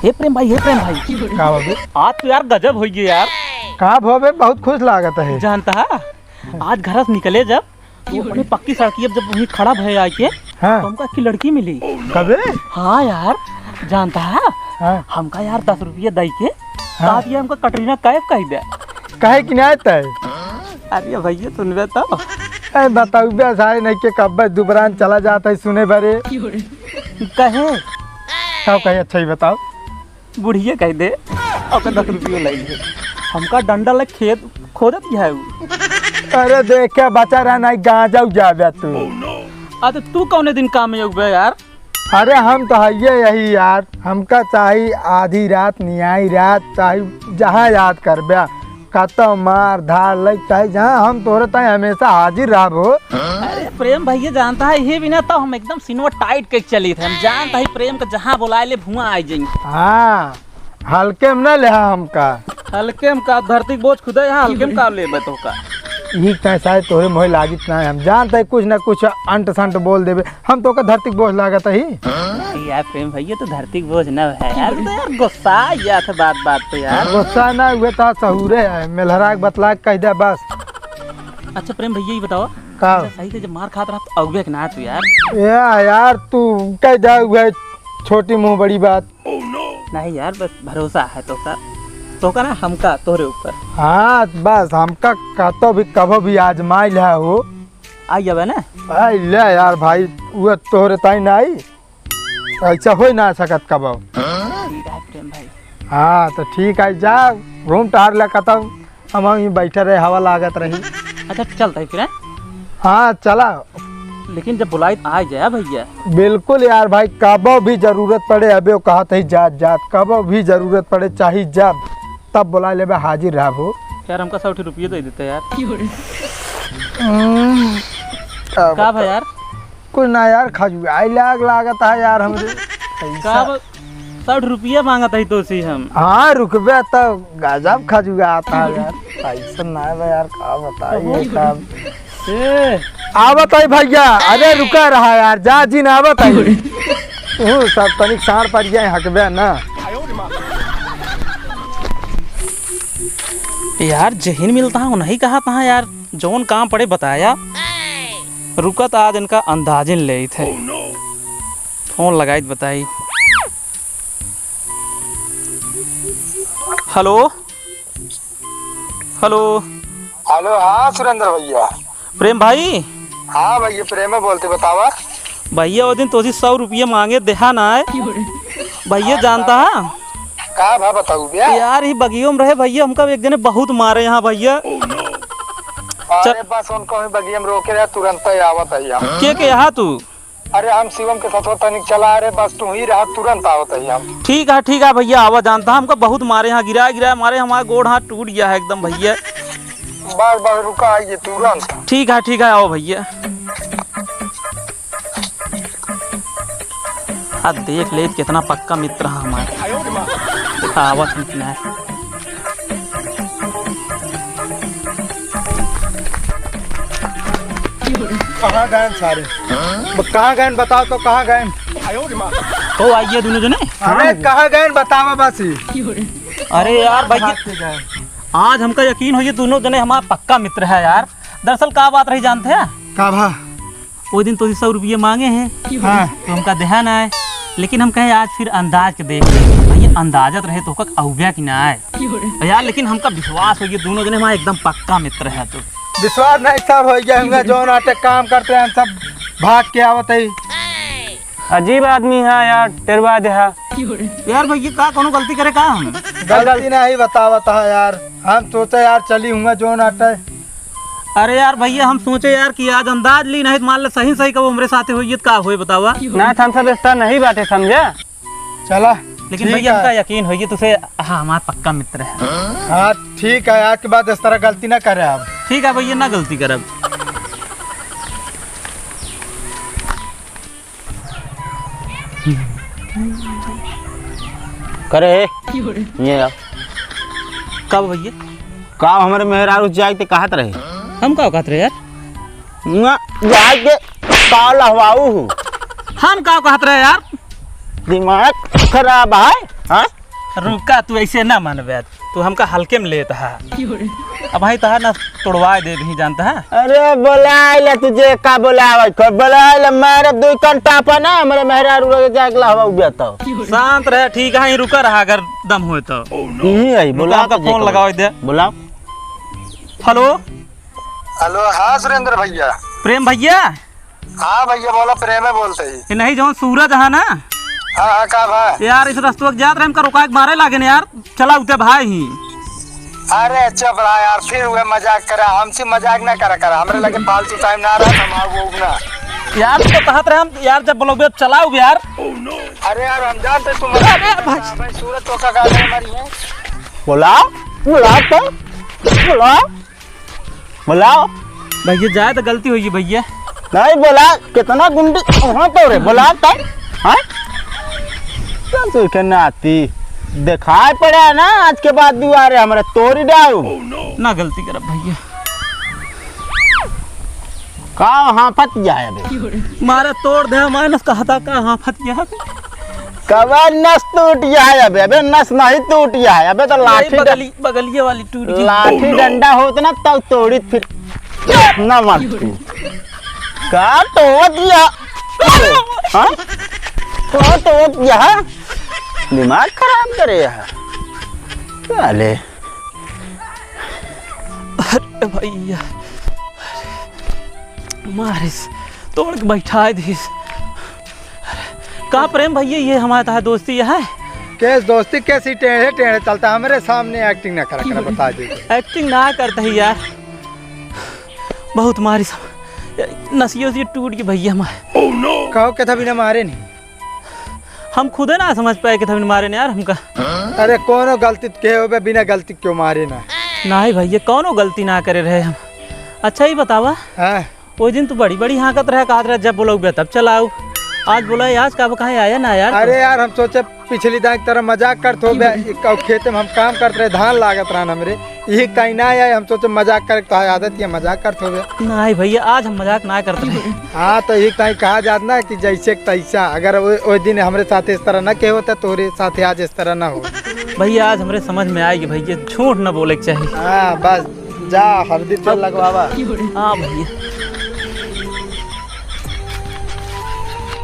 हे प्रेम भाई का बाबू आज तो यार गजब हो गया यार। कहाँ भवे बहुत खुश लागत है। जानता है आज घर से निकले जब वो अपनी पक्की सड़की जब वहीं खड़ा भय आके हाँ। तो हमको एक लड़की मिली। कबे? हाँ यार जानता है हाँ। हमका यार 10 रुपये दई के हाँ। दिया हमको कटरीना कैफ कह दे। कहे कि नहीं तय? अरे भैया सुनबे तो बताऊ सारे नहीं के कब्बे दुबरान चला जाता है सुने भरे कहे कब कहे अच्छा ही बताओ। बुढ़िया कह दे और 10 रुपये ले हमका डंडा लग खेत खोदत है वो। अरे देख के बचा रहा नहीं गांजा जावे तू। अरे तू कौने दिन काम में उगे यार? अरे हम तो है यही यार, हमका चाहिए आधी रात नियाई रात चाहिए जहाँ याद कर बया कतो मार धार लग चाहे जहाँ हम तोरे ताई हमेशा हाजिर रहो। अरे प्रेम भैया जानता है ये बिना तो हम एकदम सिनवा टाइट के चली थे। हम जानता है प्रेम का जहाँ बुलाए ले भुआ आ जाएंगे। हाँ हल्के में न ले हमका हल्के में का धरती बोझ खुदा यहाँ हल्के में का ले तो का यही शायद तोरे मोह लागित ना हम जानते है कुछ न कुछ अंट संट बोल देवे हम तो का धरती बोझ लागत ही। यार प्रेम भैया तो धरती बोझ न है यार। तो यार गुस्सा या था बात पे यार। गुस्सा ना हुए तो सहूरे है मेलहरा बतला कह दे बस। अच्छा प्रेम भैया ये बताओ का सही से जब मार खाता रहा तो अगुए के ना तू यार। यार तू कह जा हुए छोटी मुँह बड़ी बात। नहीं यार बस भरोसा है तो का ना हमका तोरे ऊपर। हाँ बस हमका कतो भी कभो भी आजमाइल है वो आई जावे ना भाई ले यार भाई वो तोरे ताई नहीं ऐसा हो ना सकत कबो। ठीक है प्रेम भाई। हाँ तो ठीक है जा घूम टहर ले कतो हम यहीं बैठे रहे हवा लागत रही। अच्छा चलता है फिर। हाँ चला लेकिन जब बुलाई आ जाए भैया। बिल्कुल यार भाई कबो भी जरूरत पड़े अबे कहा था जात जात कबो भी जरूरत पड़े चाहिए जब तब बुला ले हाजिर रहो। यार हमका 60 रुपये दे देते यार। का भाई यार कुछ ना यार खजू आई लागत है यार हमरे 60 रुपये मांगा था तो सी हम। हाँ रुकबे तो गजब खजुआ आता है यार पैसा ना है यार का बताइए आवत है भैया। अरे रुका रहा यार जा जी ना आवत है सब तनिक साढ़ पड़ गए हकबे ना यार जहीन मिलता हूँ नहीं कहा था यार जौन काम पड़े बताया रुकत आज इनका अंदाजन ले थे। फोन लगाई बताई। Hello hello hello. हाँ सुरेंद्र भैया। प्रेम भाई। हाँ भैया प्रेम बोलते बतावा भैया वो दिन तो 100 रुपये मांगे देहा ना है भैया जानता है का भा बताऊ भैया। यार ही बगियों में रहे भैया हमका एक जने बहुत मारे यहाँ भैया। अरे बस उनको बगिया में रोके रहे तुरंत ही आवत है के यहाँ तू? अरे हम शिवम के साथ तनिक चला रहे बस तू ही रहा तुरंत आवत है हम। ठीक है भैया आवा जानता हमका बहुत मारे यहाँ गिरा मारे हमारा गोड़ हाथ टूट गया है एकदम भैया। बस रुका आइए तुरंत। ठीक है आओ भैया। अब देख ले कितना पक्का मित्र है हमारा। आवत है कहाँ गए सारे? कहाँ गए बताओ तो कहाँ गए? तो आइए दोनों जने। अरे कहाँ गए बताओ बस। अरे यार भैया आज हमका यकीन हो ये दोनों जने हमारा पक्का मित्र है यार। दरअसल क्या बात रही जानते हैं का भा? वो दिन तो 100 रुपये मांगे हैं हाँ। तो हमका ध्यान आए लेकिन हम कहे आज फिर अंदाज के देख भैया अंदाजत रहे तो अवैया की ना आए यार। लेकिन हमका विश्वास हो गया दोनों जने हमारा एकदम पक्का मित्र है। तो विश्वास नहीं सब हो गया जो नाटक काम करते हैं सब भाग के आवत है। अजीब आदमी है यार टेरवा दे यार भैया का कोनो गलती करे का हम? गलती नहीं बतावता है यार हम सोचे यार चली हूँ जो नाटक। अरे यार भैया हम सोचे यार कि आज अंदाज ली नहीं मान लो सही कब हमारे साथ हुई का हुए बतावा ना हम सब रिश्ता नहीं बाटे समझे। चला लेकिन भैया हमका यकीन हो तुझे हाँ हमारा पक्का मित्र है। हाँ ठीक है आज के बाद इस तरह गलती ना करे आप। ठीक है भैया ना गलती करब। करे ये कब भैया का हमारे मेहरारू जाग ते कहत रहे हम का कहत रहे यार जाग के काल हवाऊ हूँ हम का कहत रहे यार दिमाग खराब है। हाँ रुका तू ऐसे ना मानबे, तू हमका हल्के में लेता है। अब भाई तहा ना तोड़वा दे भी जानता है। अरे बोलाइला तुझे का बोलावे को बोलाइला मेरे दो घंटा पर ना हमरे मेहरा रुक जागला हवा उबे तो शांत रहे, ठीक है, रुका रहा अगर दम हो तो। यही है बोला का फोन लगाओ दे। बुलाओ। हेलो हेलो, हाँ सुरेंद्र भैया। प्रेम भैया? हाँ भैया बोला, प्रेम है बोलते ही। ये नहीं जो सूरज है ना हाँ हाँ का भाई? यार इस रास्ते जात रहे हमका रुका के मारे लागे ना यार, चला उते भाई ही। अरे चुप रहा यार, फिर हुए मजाक करा, हमसे मजाक ना करा हमरे लगे फालतू टाइम ना रहा, हम आओ ना यार। तो कहत रहे हम यार जब बोलोगे चलाओ यार। अरे यार हम जानते तुम। अरे भाई सूरज तो का गाड़ी हमारी है। बुलाओ बुलाओ तो बुलाओ बुलाओ। भैया जाए तो गलती हुई भैया। नहीं बोला कितना गुंडी वहाँ तो रे बुलाओ तो। हाँ तो कहना आती दिखाई पड़ा ना आज के बाद दुआरे हमारे तोड़ी डाऊ ना गलती कर भैया। का हाँ फट जाए अबे मारे तोड़ दे माइनस कहा था का हाँ फट गया। कबा नस टूट जाए अबे अबे नस नहीं टूट जाए अबे तो लाठी बगलिए वाली टूट गई। लाठी डंडा होता ना तब तोड़ी फिर ना मत तू का तोड़ दिया। हाँ तो तोड़ दिया दिमाग खराब करे यार चले। अरे भैया मारिस तोड़ के बैठा दीस का प्रेम भैया, ये हमारा था दोस्ती ये है। कैसे दोस्ती कैसी टेढ़े टेढ़े चलता, हमारे सामने एक्टिंग ना करा बता दीजिए। एक्टिंग ना करता है यार, बहुत मारिस नसियों से टूट गई भैया हमारे। कहो के भी ना मारे नहीं, हम खुद ना समझ पाए कि तभी मारे ना यार हमका। अरे कोनो गलती के हो बे, बिना गलती क्यों मारे ना? नहीं भैया कौनो गलती ना करे रहे हम। अच्छा ही बतावा, हाँ वो दिन तू बड़ी बड़ी हाँकत रहे, कहा जब बोलोगे तब चलाओ, आज बोला आज का कहीं आया ना यार। अरे यार हम सोचे पिछली दाई की तरह मजाक करते हो, खेते में हम काम करते रहे, धान लागत रहा हमरे, यही कहीं ना आया, हम सोचे मजाक करे तो आदत है मजाक करते हो। नहीं भैया आज हम मजाक ना करते रहे। हाँ तो यही कहीं कहा जात ना कि जैसे तैसा, अगर वो दिन हमारे साथ इस तरह ना के होता तो साथ आज इस तरह ना हो। भैया आज हमारे समझ में आएगी भैया, झूठ न बोले के चाहिए। हाँ बस जा हल्दी तेल लगवावा। हाँ भैया।